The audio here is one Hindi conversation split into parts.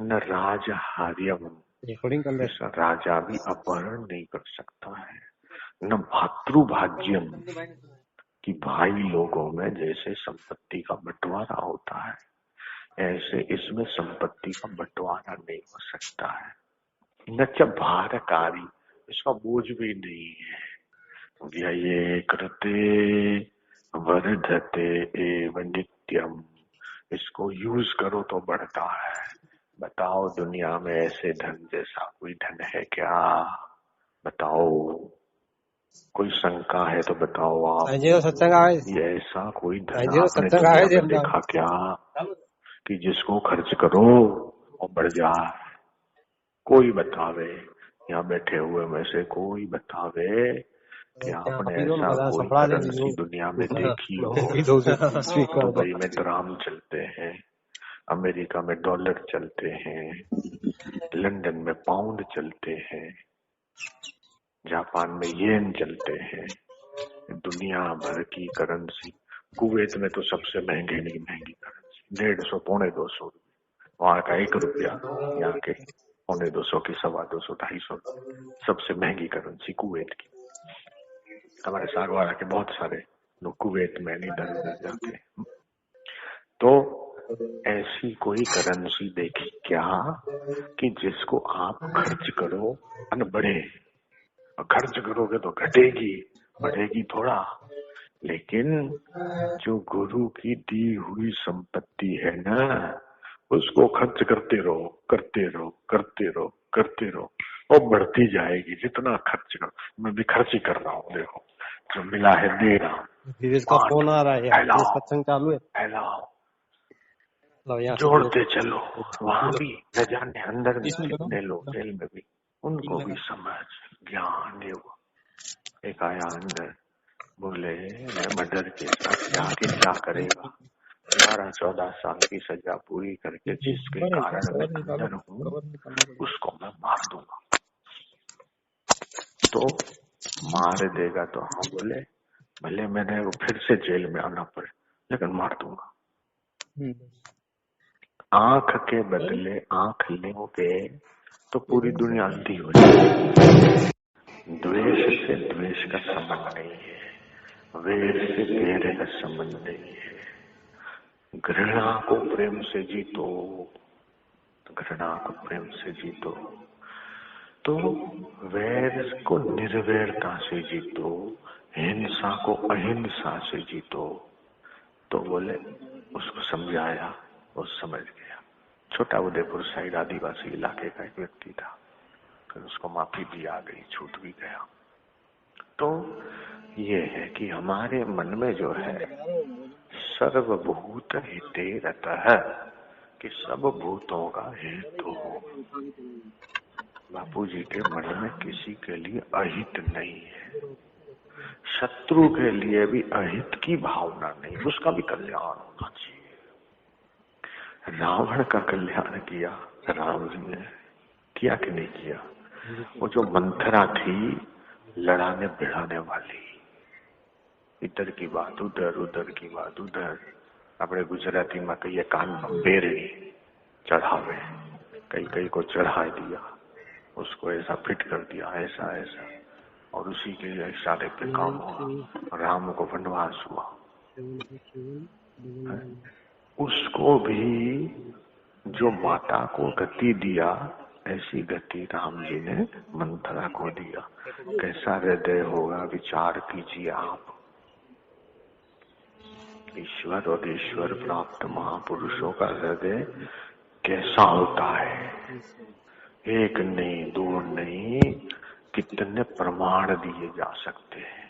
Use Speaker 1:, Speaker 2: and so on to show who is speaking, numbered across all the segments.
Speaker 1: न राजहार्यम,
Speaker 2: रिकॉर्डिंग कर ले।
Speaker 1: राजा भी अपहरण नहीं कर सकता है। न भातृभाज्यम, कि भाई लोगों में जैसे संपत्ति का बंटवारा होता है ऐसे इसमें संपत्ति का बंटवारा नहीं हो सकता है। न च भारकारी, इसका बोझ भी नहीं है। व्यये कृते वर्धते एव नित्यम, इसको यूज करो तो बढ़ता है। बताओ दुनिया में ऐसे धन जैसा कोई धन है क्या? बताओ, कोई शंका है तो बताओ आप। ये ऐसा कोई धन आपने दुनिया में देखा क्या कि जिसको खर्च करो और बढ़ जाए? कोई बतावे, यहाँ बैठे हुए में से कोई बतावे कि आपने ऐसा कोई करेंसी दुनिया में देखी हो? दुबई में द्राम चलते हैं, अमेरिका में डॉलर चलते हैं, लंदन में पाउंड चलते हैं, जापान में येन चलते हैं, दुनिया भर की करेंसी। कुवैत में तो सबसे महंगी करेंसी 150 पौने 200 रुपये, वहां का 1 रुपया, यहाँ के 250 की 225 250 सबसे महंगी करेंसी कुवैत की। हमारे सागवाड़ा के बहुत सारे लोग कुवैत में इधर उधर जाते हैं। तो ऐसी कोई करेंसी देखी क्या कि जिसको आप खर्च करो और बढ़े? खर्च करोगे तो घटेगी, बढ़ेगी थोड़ा। लेकिन जो गुरु की दी हुई संपत्ति है ना, उसको खर्च करते रहो करते रहो करते रहो करते रहो और बढ़ती जाएगी। जितना खर्च करो, मैं भी खर्च ही कर रहा हूँ। देखो जो मिला है दे रहा हूँ।
Speaker 2: इसका फोन आ रहा है, सत्संग चालू है,
Speaker 1: फैलाओ, जोड़ते चलो। वहां भी न जाने अंदर में कितने लोग जेल में भी, उनको भी समझ ज्ञान योग। एक आया अंदर, बोले मैं मर्डर के साथ जाके क्या करेगा? 12-14 साल की सजा पूरी करके जिसके कारण मैं अंदर हूँ उसको मैं मार दूंगा। तो मार देगा तो हाँ, बोले भले मैंने वो फिर से जेल में आना पड़े लेकिन मार दूंगा। आंख के बदले आंख लोगे तो पूरी दुनिया अंधी हो जाएगी। द्वेष से द्वेष का संबंध नहीं है, वैर से वैर का संबंध नहीं है। घृणा को प्रेम से जीतो, घृणा को प्रेम से जीतो। तो वैर को निर्वैरता से जीतो, हिंसा को अहिंसा से जीतो। तो बोले, उसको समझाया, वो समझ गया। छोटा उदयपुर साइड आदिवासी इलाके का एक व्यक्ति था, फिर उसको माफी भी आ गई, छूट भी गया। तो ये है कि हमारे मन में जो है सर्वभूत हिते रतः, कि सब भूतों का हेतु हो। बापू जी के मन में किसी के लिए अहित नहीं है, शत्रु के लिए भी अहित की भावना नहीं, उसका भी कल्याण होना चाहिए। रावण का कल्याण किया राम जी ने, किया कि नहीं किया? वो जो मंथरा थी लड़ाने भिड़ाने वाली, इधर की बात उधर, उधर की बात उधर। अपने गुजराती में कही कान बेरनी चढ़ावे, कई कई को चढ़ा दिया, उसको ऐसा फिट कर दिया, ऐसा ऐसा, और उसी के इशारे पे काम हुआ, राम को वनवास हुआ। उसको भी जो माता को गति दिया, ऐसी गति राम जी ने मंथरा को दिया। कैसा हृदय होगा विचार कीजिए आप। ईश्वर और ईश्वर प्राप्त महापुरुषों का हृदय कैसा होता है? एक नहीं, दो नहीं, कितने प्रमाण दिए जा सकते हैं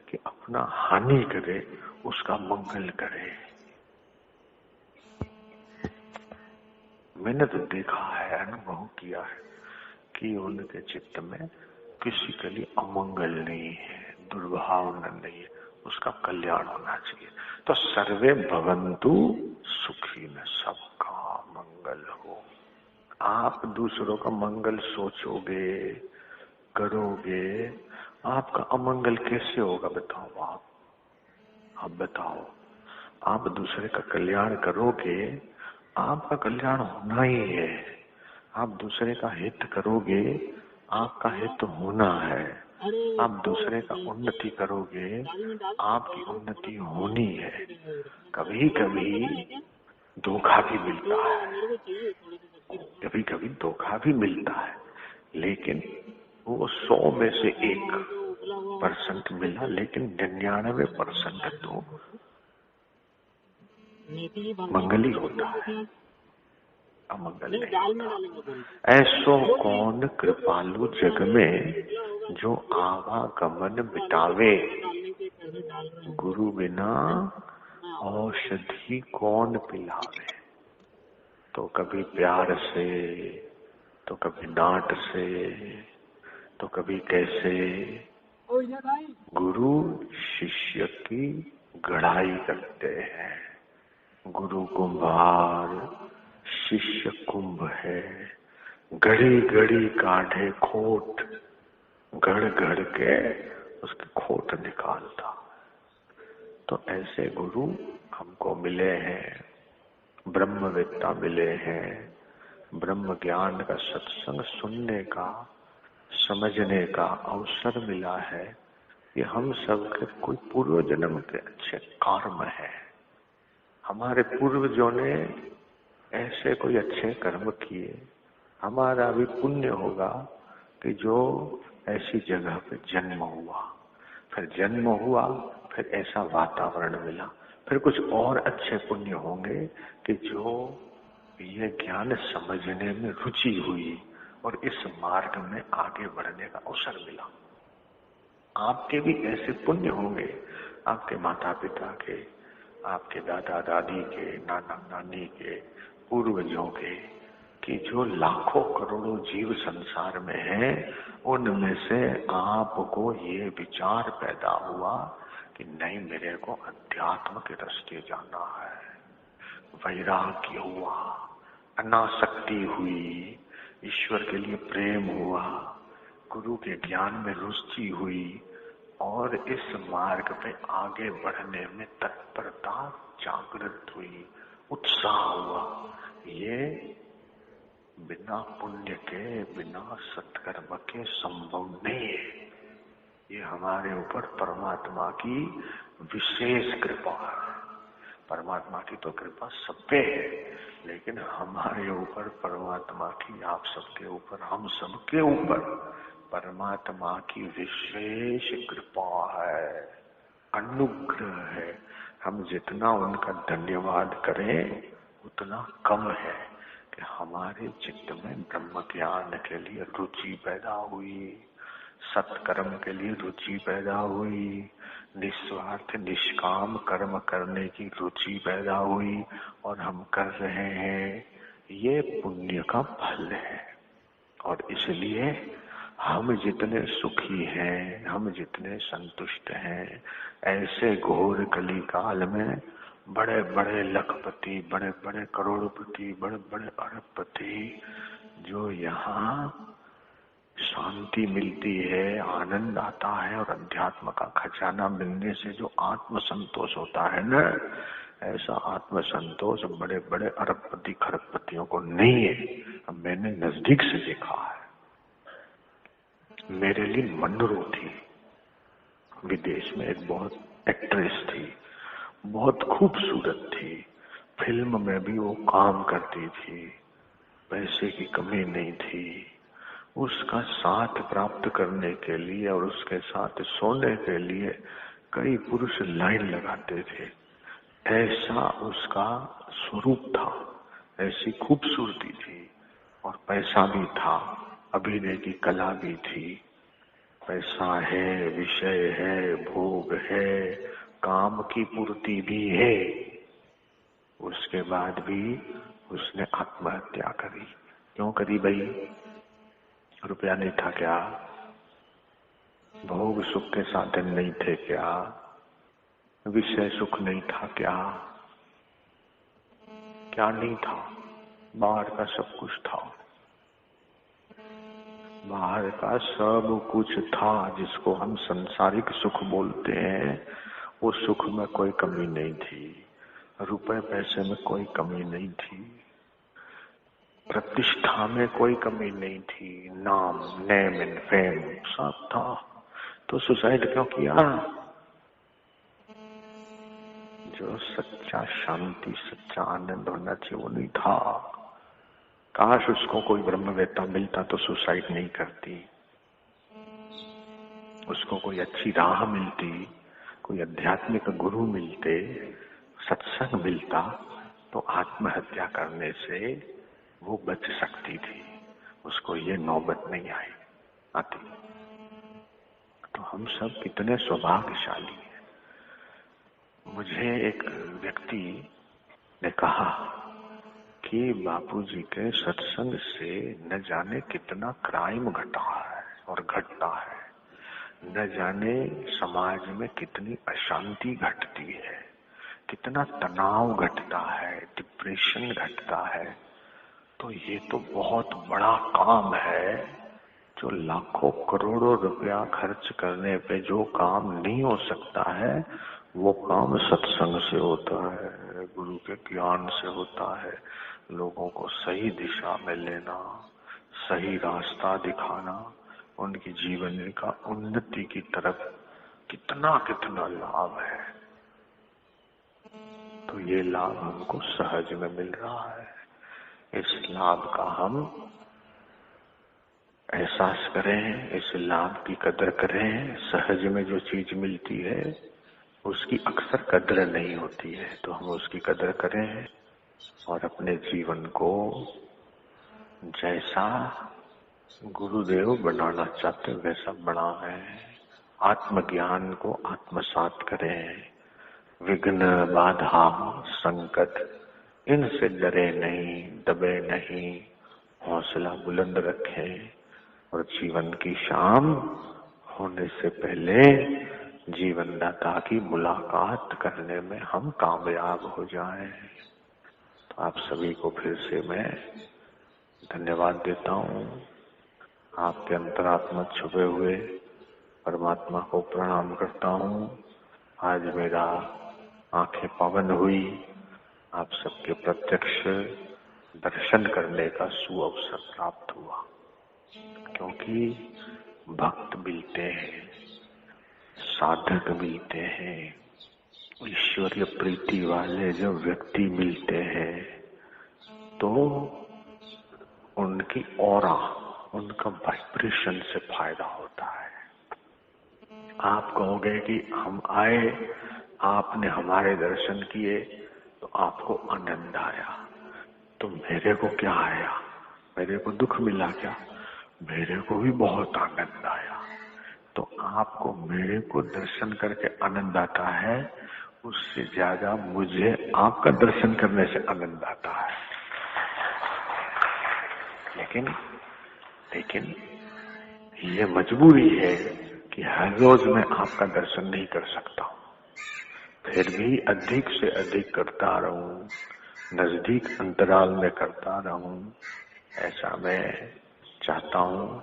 Speaker 1: कि अपना हानि करे, उसका मंगल करे। मैंने तो देखा है, अनुभव किया है कि उनके चित्त में किसी के लिए अमंगल नहीं है, दुर्भावना नहीं है, उसका कल्याण होना चाहिए। तो सर्वे भवन्तु सुखी, न सबका मंगल हो। आप दूसरों का मंगल सोचोगे, करोगे, आपका अमंगल कैसे होगा? बताओ आप बताओ। आप दूसरे का कल्याण करोगे, आपका कल्याण होना ही है। आप दूसरे का हित करोगे, आपका हित होना है। आप दूसरे का उन्नति करोगे, आपकी उन्नति होनी है। कभी कभी धोखा भी मिलता है, कभी कभी धोखा भी मिलता है, लेकिन वो 100 में से 1% मिला, लेकिन 99% तो मंगली होता है, अमंगल नहीं होता। ऐसो कौन कृपालु जग में, जो आवागमन मिटावे। गुरु बिना औषधि कौन पिलावे। तो कभी प्यार से, तो कभी डांट से, तो कभी कैसे गुरु शिष्य की गढ़ाई करते हैं। गुरु कुंभार, शिष्य कुंभ है। घड़ी घड़ी काढ़े खोट, घड़ घड़ के उसकी खोट निकालता। तो ऐसे गुरु हमको मिले हैं, ब्रह्मवेत्ता मिले हैं। ब्रह्म ज्ञान का सत्संग सुनने का, समझने का अवसर मिला है। कि हम सब के कोई पूर्व जन्म के अच्छे कर्म है। हमारे पूर्वजों ने ऐसे कोई अच्छे कर्म किए, हमारा भी पुण्य होगा कि जो ऐसी जगह पे जन्म हुआ, फिर जन्म हुआ, फिर ऐसा वातावरण मिला, फिर कुछ और अच्छे पुण्य होंगे कि जो ये ज्ञान समझने में रुचि हुई और इस मार्ग में आगे बढ़ने का अवसर मिला। आपके भी ऐसे पुण्य होंगे, आपके माता पिता के, आपके दादा दादी के, नाना नानी के, पूर्वजों के, कि जो लाखों करोड़ों जीव संसार में हैं, उनमें से आपको ये विचार पैदा हुआ कि नहीं, मेरे को अध्यात्म के रास्ते जाना है। वैराग्य हुआ, अनासक्ति हुई, ईश्वर के लिए प्रेम हुआ, गुरु के ज्ञान में रुचि हुई और इस मार्ग पे आगे बढ़ने में तत्परता जागृत हुई, उत्साह हुआ। ये बिना पुण्य के, बिना सत्कर्म के संभव नहीं है। ये हमारे ऊपर परमात्मा की विशेष कृपा है। परमात्मा की तो कृपा सब पे है, लेकिन हमारे ऊपर परमात्मा की, आप सबके ऊपर, हम सबके ऊपर परमात्मा की विशेष कृपा है, अनुग्रह है। हम जितना उनका धन्यवाद करें उतना कम है कि हमारे चित्त में ब्रह्म ज्ञान के लिए रुचि पैदा हुई, सत्कर्म के लिए रुचि पैदा हुई, निस्वार्थ निष्काम कर्म करने की रुचि पैदा हुई और हम कर रहे हैं। ये पुण्य का फल है। और इसलिए हम जितने सुखी हैं, हम जितने संतुष्ट हैं, ऐसे घोर कली काल में बड़े बड़े लखपति, बड़े बड़े करोड़पति, बड़े बड़े अरबपति जो यहाँ शांति मिलती है, आनंद आता है और अध्यात्म का खजाना मिलने से जो आत्म संतोष होता है न, ऐसा आत्म संतोष बड़े बड़े अरबपति खरबपतियों को नहीं है। मैंने नजदीक से देखा है। मेरे लिए मनरू थी, विदेश में एक बहुत एक्ट्रेस थी, बहुत खूबसूरत थी, फिल्म में भी वो काम करती थी, पैसे की कमी नहीं थी। उसका साथ प्राप्त करने के लिए और उसके साथ सोने के लिए कई पुरुष लाइन लगाते थे। ऐसा उसका स्वरूप था, ऐसी खूबसूरती थी और पैसा भी था, अभिनय की कला भी थी। पैसा है, विषय है, भोग है, काम की पूर्ति भी है। उसके बाद भी उसने आत्महत्या करी। क्यों करी भाई? रुपया नहीं था क्या? भोग सुख के साधन नहीं थे क्या? विषय सुख नहीं था क्या? क्या नहीं था? बाहर का सब कुछ था। बाहर का सब कुछ था जिसको हम संसारिक सुख बोलते हैं। वो सुख में कोई कमी नहीं थी, रुपए पैसे में कोई कमी नहीं थी। प्रतिष्ठा में कोई कमी नहीं थी, नाम, नेम एंड फेम सब था, तो सुसाइड क्यों किया? जो सच्चा शांति, सच्चा आनंद होना चाहिए वो नहीं था। काश उसको कोई ब्रह्मवेत्ता मिलता तो सुसाइड नहीं करती, उसको कोई अच्छी राह मिलती, कोई आध्यात्मिक गुरु मिलते, सत्संग मिलता तो आत्महत्या करने से वो बच सकती थी, उसको ये नौबत नहीं आती। तो हम सब कितने सौभाग्यशाली हैं। मुझे एक व्यक्ति ने कहा कि बापूजी के सत्संग से न जाने कितना क्राइम घटा है और घटता है, न जाने समाज में कितनी अशांति घटती है, कितना तनाव घटता है, डिप्रेशन घटता है। तो ये तो बहुत बड़ा काम है, जो लाखों करोड़ों रुपया खर्च करने पे जो काम नहीं हो सकता है वो काम सत्संग से होता है, गुरु के ज्ञान से होता है। लोगों को सही दिशा में लेना, सही रास्ता दिखाना, उनकी जीवन का उन्नति की तरफ कितना कितना लाभ है। तो ये लाभ हमको सहज में मिल रहा है। इस लाभ का हम एहसास करें, इस लाभ की कदर करें। सहज में जो चीज मिलती है उसकी अक्सर कदर नहीं होती है, तो हम उसकी कदर करें और अपने जीवन को जैसा गुरुदेव बनाना चाहते वैसा बनाएं। आत्मज्ञान को आत्मसात करें। विघ्न, बाधा, संकट, इनसे डरे नहीं, दबे नहीं, हौसला बुलंद रखें और जीवन की शाम होने से पहले जीवन दाता की मुलाकात करने में हम कामयाब हो जाएं। तो आप सभी को फिर से मैं धन्यवाद देता हूँ। आपके अंतरात्मा छुपे हुए परमात्मा को प्रणाम करता हूँ। आज मेरा आंखें पवन हुई, आप सबके प्रत्यक्ष दर्शन करने का सुअवसर प्राप्त हुआ, क्योंकि भक्त मिलते हैं, साधक मिलते हैं, ईश्वरीय प्रीति वाले जो व्यक्ति मिलते हैं तो उनकी ऑरा, उनका वाइब्रेशन से फायदा होता है। आप कहोगे कि हम आए, आपने हमारे दर्शन किए तो आपको आनंद आया, तो मेरे को क्या आया, मेरे को दुख मिला क्या? मेरे को भी बहुत आनंद आया। तो आपको मेरे को दर्शन करके आनंद आता है, उससे ज्यादा मुझे आपका दर्शन करने से आनंद आता है। लेकिन ये मजबूरी है कि हर रोज मैं आपका दर्शन नहीं कर सकता हूँ, फिर भी अधिक से अधिक करता रहूं, नजदीक अंतराल में करता रहूं, ऐसा मैं चाहता हूँ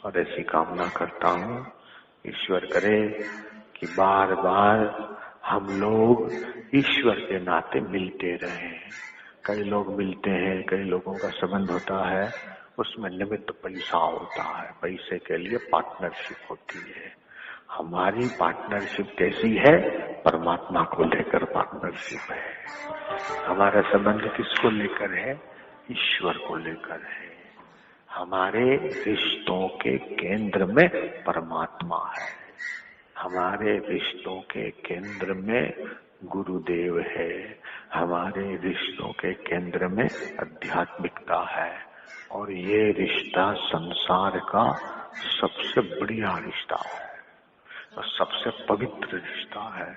Speaker 1: और ऐसी कामना करता हूँ। ईश्वर करे कि बार बार हम लोग ईश्वर के नाते मिलते रहें। कई लोग मिलते हैं, कई लोगों का संबंध होता है, उसमें निमित्त पैसा होता है, पैसे के लिए पार्टनरशिप होती है। हमारी पार्टनरशिप कैसी है? परमात्मा को लेकर पार्टनरशिप है। हमारा संबंध किसको लेकर है? ईश्वर को लेकर है। हमारे रिश्तों के केंद्र में परमात्मा है, हमारे रिश्तों के केंद्र में गुरुदेव है, हमारे रिश्तों के केंद्र में आध्यात्मिकता है। और ये रिश्ता संसार का सबसे बढ़िया रिश्ता है, सबसे पवित्र रिश्ता है,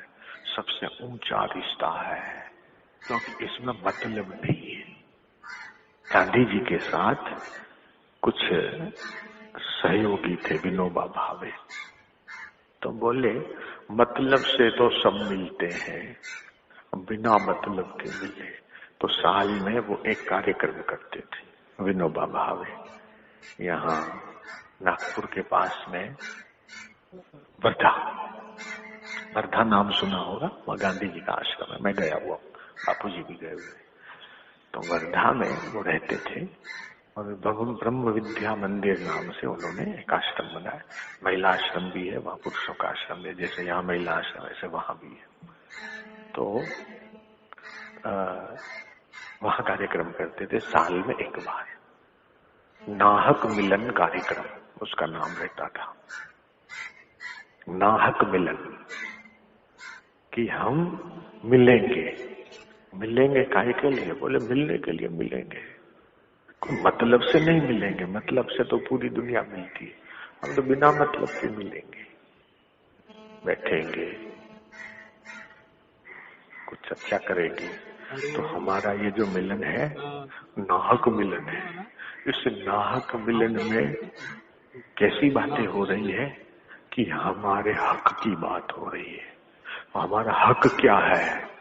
Speaker 1: सबसे ऊंचा रिश्ता है, क्योंकि इसमें मतलब नहीं है। गांधी जी के साथ कुछ सहयोगी थे, विनोबा भावे, तो बोले मतलब से तो सब मिलते हैं, बिना मतलब के मिले। तो साल में वो एक कार्यक्रम करते थे विनोबा भावे। यहाँ नागपुर के पास में वर्धा नाम सुना होगा, वह गांधी जी का आश्रम है, मैं गया हुआ, बापूजी भी गए हुए। तो वर्धा में वो रहते थे और ब्रह्म विद्या मंदिर नाम से उन्होंने एक आश्रम बनाया। महिला आश्रम भी है वहां, पुरुषों का आश्रम है, जैसे यहाँ महिला आश्रम ऐसे वहां भी है। तो वहां कार्यक्रम करते थे साल में एक बार, नाहक मिलन कार्यक्रम उसका नाम रहता था। नाहक मिलन, कि हम मिलेंगे काहे के लिए? बोले मिलने के लिए मिलेंगे, कोई मतलब से नहीं मिलेंगे, मतलब से तो पूरी दुनिया मिलती है, हम तो बिना मतलब के मिलेंगे, बैठेंगे, कुछ चर्चा करेगी। तो हमारा ये जो मिलन है नाहक मिलन है। इस नाहक मिलन में कैसी बातें हो रही है कि हमारे हक की बात हो रही है। हमारा हक क्या है?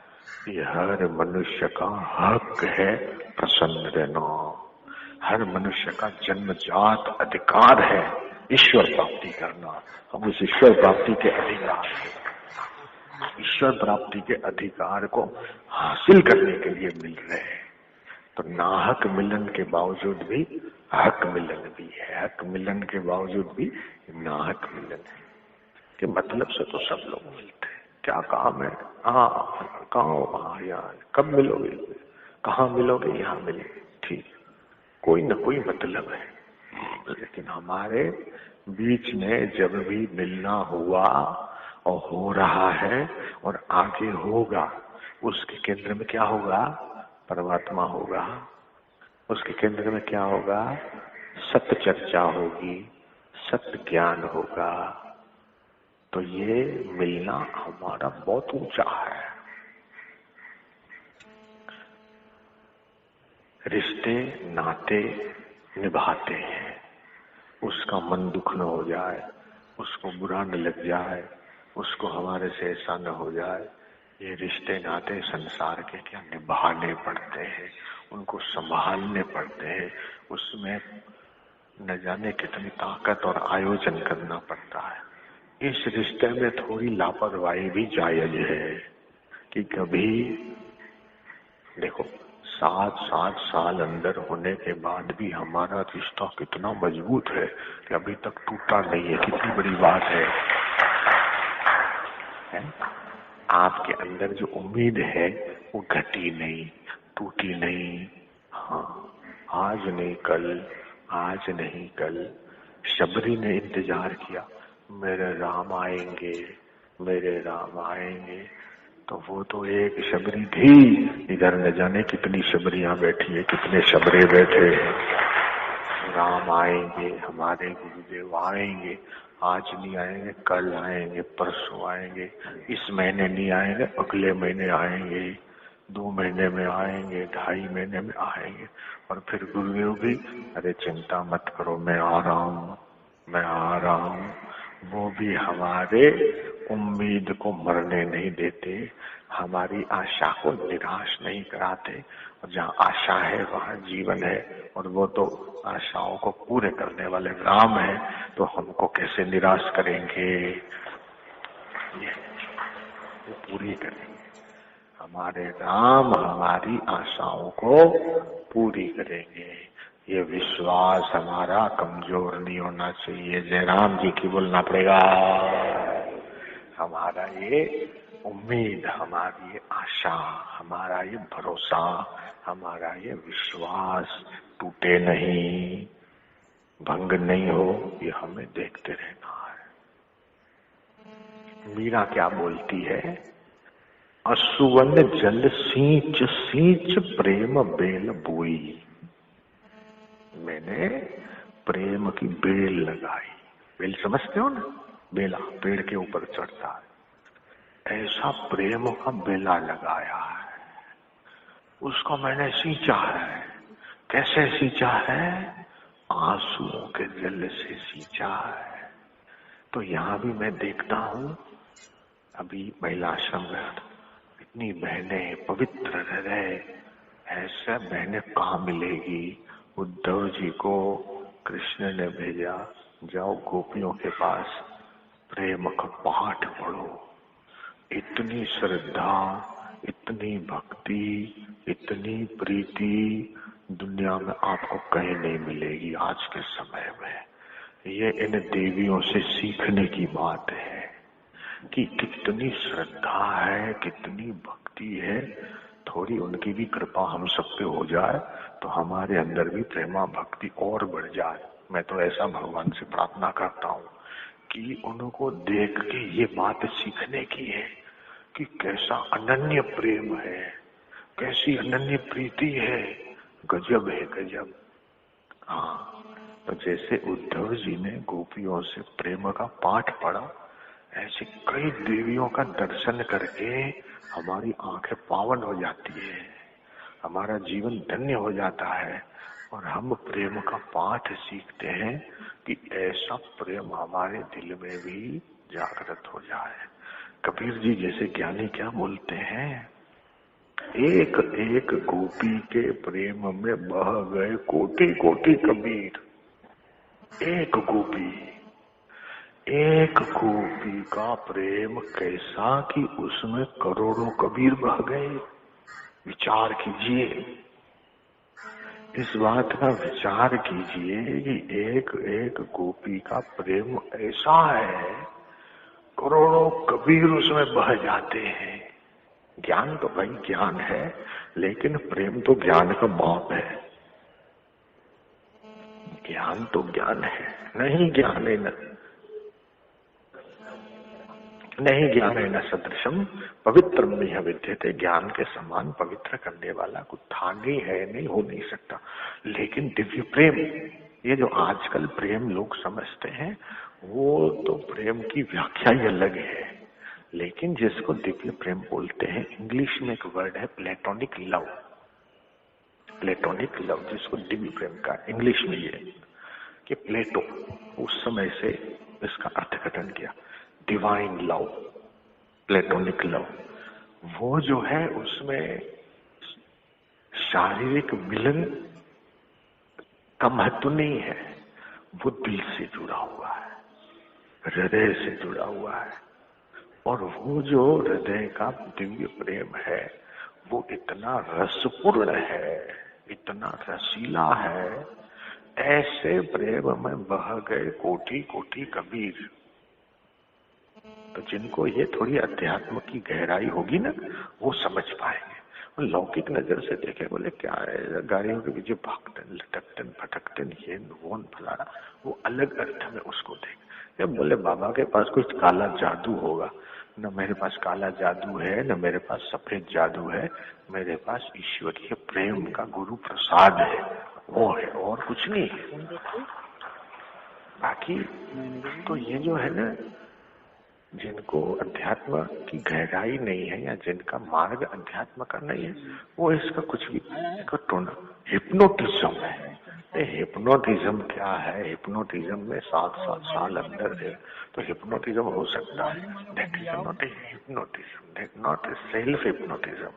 Speaker 1: ये हर मनुष्य का हक है प्रसन्न रहना। हर मनुष्य का जन्मजात अधिकार है ईश्वर प्राप्ति करना। हम उस ईश्वर प्राप्ति के अधिकार ईश्वर प्राप्ति के अधिकार को हासिल करने के लिए मिल रहे हैं। तो नाहक मिलन के बावजूद भी हक मिलन भी है, हक मिलन के बावजूद भी नाहक मिलन है कि मतलब से तो सब लोग मिलते हैं। क्या काम है? हाँ, कहाँ यार, कब मिलोगे? कहाँ मिलोगे? यहाँ मिलेंगे, ठीक, कोई न कोई मतलब है। लेकिन हमारे बीच में जब भी मिलना हुआ और हो रहा है और आगे होगा, उसके केंद्र में क्या होगा? परमात्मा होगा। उसके केंद्र में क्या होगा? सत्य चर्चा होगी, सत्य ज्ञान होगा। तो ये मिलना हमारा बहुत ऊंचा है। रिश्ते नाते निभाते हैं, उसका मन दुख न हो जाए, उसको बुरा न लग जाए, उसको हमारे से ऐसा न हो जाए। ये रिश्ते नाते संसार के क्या निभाने पड़ते हैं, उनको संभालने पड़ते हैं। उसमें न जाने कितनी ताकत और आयोजन करना पड़ता है। इस रिश्ते में थोड़ी लापरवाही भी जायज है कि कभी देखो 7 साल अंदर होने के बाद भी हमारा रिश्ता कितना मजबूत है कि अभी तक टूटा नहीं है। कितनी बड़ी बात है? आपके अंदर जो उम्मीद है वो घटी नहीं, टूटी नहीं। हाँ, आज नहीं कल, आज नहीं कल शबरी ने इंतजार किया, मेरे राम आएंगे, मेरे राम आएंगे। तो वो तो एक शबरी थी, इधर न जाने कितनी शबरियां बैठी है, कितने शबरे बैठे। राम आएंगे, हमारे गुरुदेव आएंगे, आज नहीं आएंगे, कल आएंगे, परसों आएंगे, इस महीने नहीं आएंगे, अगले महीने आएंगे, 2 महीने में आएंगे, 2.5 महीने में आएंगे। और फिर गुरुदेव भी, अरे चिंता मत करो, मैं आ रहा हूँ, मैं आ रहा हूँ। वो भी हमारे उम्मीद को मरने नहीं देते, हमारी आशा को निराश नहीं कराते। और जहाँ आशा है वहाँ जीवन है, और वो तो आशाओं को पूरे करने वाले राम है, तो हमको कैसे निराश करेंगे? वो पूरी करेंगे। हमारे राम हमारी आशाओं को पूरी करेंगे। ये विश्वास हमारा कमजोर नहीं होना चाहिए। जयराम जी की बोलना पड़ेगा। हमारा ये उम्मीद, हमारी ये आशा, हमारा ये भरोसा, हमारा ये विश्वास टूटे नहीं, भंग नहीं हो, ये हमें देखते रहना है। मीरा क्या बोलती है? असुवन जल सींच सींच प्रेम बेल बोई। मैंने प्रेम की बेल लगाई। बेल समझते हो ना? बेला पेड़ के ऊपर चढ़ता है, ऐसा प्रेम का बेला लगाया है, उसको मैंने सींचा है। कैसे सींचा है? आंसुओं के जल से सींचा है। तो यहाँ भी मैं देखता हूँ, अभी महिला आश्रम गया था, इतनी बहनें पवित्र रहे, ऐसा बहनें कहाँ मिलेगी? उद्धव जी को कृष्ण ने भेजा, जाओ गोपियों के पास प्रेम का पाठ पढ़ो। इतनी श्रद्धा, इतनी भक्ति, इतनी प्रीति दुनिया में आपको कहीं नहीं मिलेगी आज के समय में। ये इन देवियों से सीखने की बात है कि कितनी श्रद्धा है, कितनी भक्ति है। थोड़ी उनकी भी कृपा हम सब पे हो जाए तो हमारे अंदर भी प्रेमा भक्ति और बढ़ जाए। मैं तो ऐसा भगवान से प्रार्थना करता हूँ कि उनको देख के ये बात सीखने की है कि कैसा अनन्य प्रेम है, कैसी अनन्य प्रीति है। गजब है, गजब। हाँ, तो जैसे उद्धव जी ने गोपियों से प्रेम का पाठ पढ़ा, ऐसे कई देवियों का दर्शन करके हमारी आंखें पावन हो जाती है, हमारा जीवन धन्य हो जाता है और हम प्रेम का पाठ सीखते हैं कि ऐसा प्रेम हमारे दिल में भी जागृत हो जाए। कबीर जी जैसे ज्ञानी क्या बोलते हैं, एक एक गोपी के प्रेम में बह गए कोटि कोटि कबीर। एक गोपी, एक गोपी का प्रेम कैसा कि उसमें करोड़ों कबीर बह गए। विचार कीजिए, इस बात का विचार कीजिए कि एक एक गोपी का प्रेम ऐसा है, करोड़ों कबीर उसमें बह जाते हैं। ज्ञान तो भाई ज्ञान है, लेकिन प्रेम तो ज्ञान का बाप है। ज्ञान तो ज्ञान है, नहीं ज्ञान है नहीं ज्ञान है न सदृशम पवित्र में विद्यते। ज्ञान के समान पवित्र करने वाला कुछ था नहीं, है नहीं, हो नहीं सकता। लेकिन दिव्य प्रेम, ये जो आजकल प्रेम लोग समझते हैं, वो तो प्रेम की व्याख्या ही अलग है। लेकिन जिसको दिव्य प्रेम बोलते हैं, इंग्लिश में एक वर्ड है प्लेटोनिक लव। प्लेटोनिक लव जिसको दिव्य प्रेम का इंग्लिश में ये कि प्लेटो उस समय से इसका अर्थघटन किया, डिवाइन लव, प्लेटोनिक लव। वो जो है उसमें शारीरिक मिलन का महत्व नहीं है, वो दिल से जुड़ा हुआ है, हृदय से जुड़ा हुआ है। और वो जो हृदय का दिव्य प्रेम है वो इतना रसपूर्ण है, इतना रसीला है, ऐसे प्रेम में बह गए कोटि कोटि कबीर। तो जिनको ये थोड़ी अध्यात्म की गहराई होगी ना, वो समझ पाएंगे। लौकिक नजर से देखे, बोले क्या है, गाड़ियों के पीछे भागते लटकते भटकते, ये वो फलाना, वो अलग अर्थ में उसको देख। जब बोले बाबा के पास कुछ काला जादू होगा, न मेरे पास काला जादू है, न मेरे पास सफेद जादू है, मेरे पास ईश्वरीय प्रेम का गुरु प्रसाद है, वो है, और कुछ नहीं है। बाकी तो ये जो है ना, जिनको अध्यात्म की गहराई नहीं है या जिनका मार्ग अध्यात्म का नहीं है, वो इसका कुछ भी हिप्नोटिज्म है। हिप्नोटिज्म क्या है, हिप्नोटिज्म में 7-7 साल अंदर है, तो हिप्नोटिज्म हो सकता है। That is not a hypnotism, that not a self hypnotism,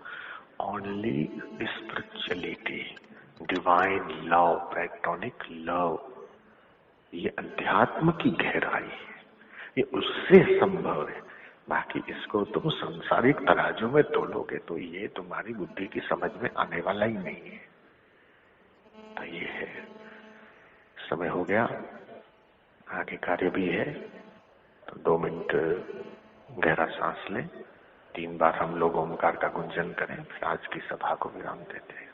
Speaker 1: only spirituality, divine love, platonic love. ये अध्यात्म की गहराई है, ये उससे संभव है। बाकी इसको तुम सांसारिक तराजू में तोलोगे तो ये तुम्हारी बुद्धि की समझ में आने वाला ही नहीं है। तो ये है, समय हो गया, आगे कार्य भी है, तो 2 मिनट गहरा सांस लें, 3 बार हम लोग ओमकार का गुंजन करें, फिर आज की सभा को विराम देते हैं।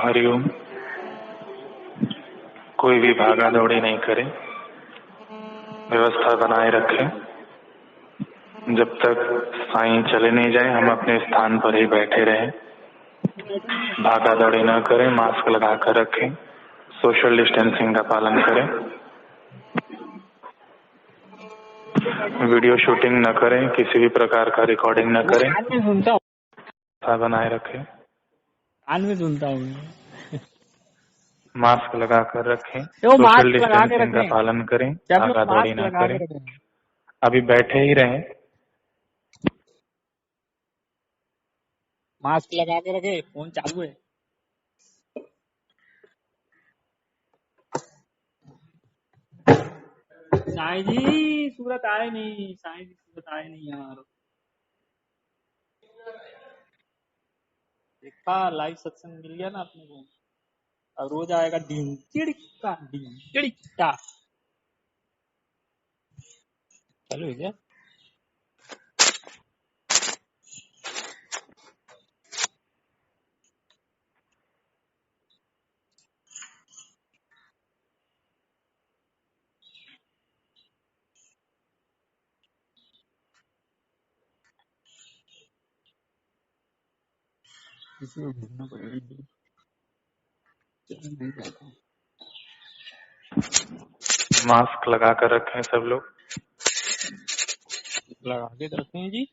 Speaker 3: हरिओम। कोई भी भागा दौड़ी नहीं करे, व्यवस्था बनाए रखें। जब तक साईं चले नहीं जाए हम अपने स्थान पर ही बैठे रहें। भागा दौड़ी न करें, मास्क लगा कर रखें, सोशल डिस्टेंसिंग का पालन करें, वीडियो शूटिंग न करें, किसी भी प्रकार का रिकॉर्डिंग न करें, व्यवस्था बनाए रखें।
Speaker 4: कान में सुनता हूँ।
Speaker 3: मास्क लगा कर रखें, सोशल डिस्टेंसिंग का पालन करें, भागा दौड़ी न करें, अभी बैठे ही रहें।
Speaker 4: मास्क लगा के रखे, फोन चालू है। साईं जी सूरत आए नहीं, साईं जी सूरत आए नहीं यार। लिखा लाइव सत्संग मिल गया ना अपने को, अब रोज आएगा ढींग चिड़िका ढींग चिड़िका। चालू है क्या? इसमें ढूंढना पड़ेगा, चल नहीं जाता।
Speaker 3: मास्क लगा कर रखें सब लोग।
Speaker 4: लगा के रखे हैं जी।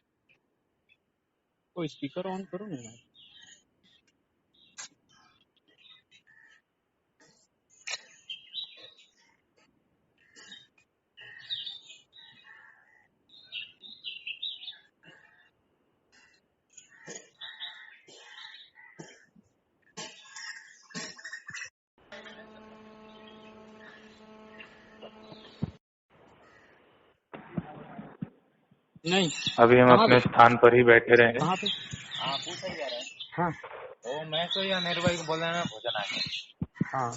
Speaker 4: कोई स्पीकर ऑन करो ना यार। नहीं
Speaker 3: अभी हम
Speaker 4: कहाँ
Speaker 3: अपने
Speaker 4: पे?
Speaker 3: स्थान पर ही बैठे रहे।
Speaker 4: कहाँ पे?
Speaker 5: हाँ पूछा जा रहा है।
Speaker 4: हाँ
Speaker 5: वो मैं तो या नेहरू भाई को बोल रहा है ना भोजन आ गया।
Speaker 4: हाँ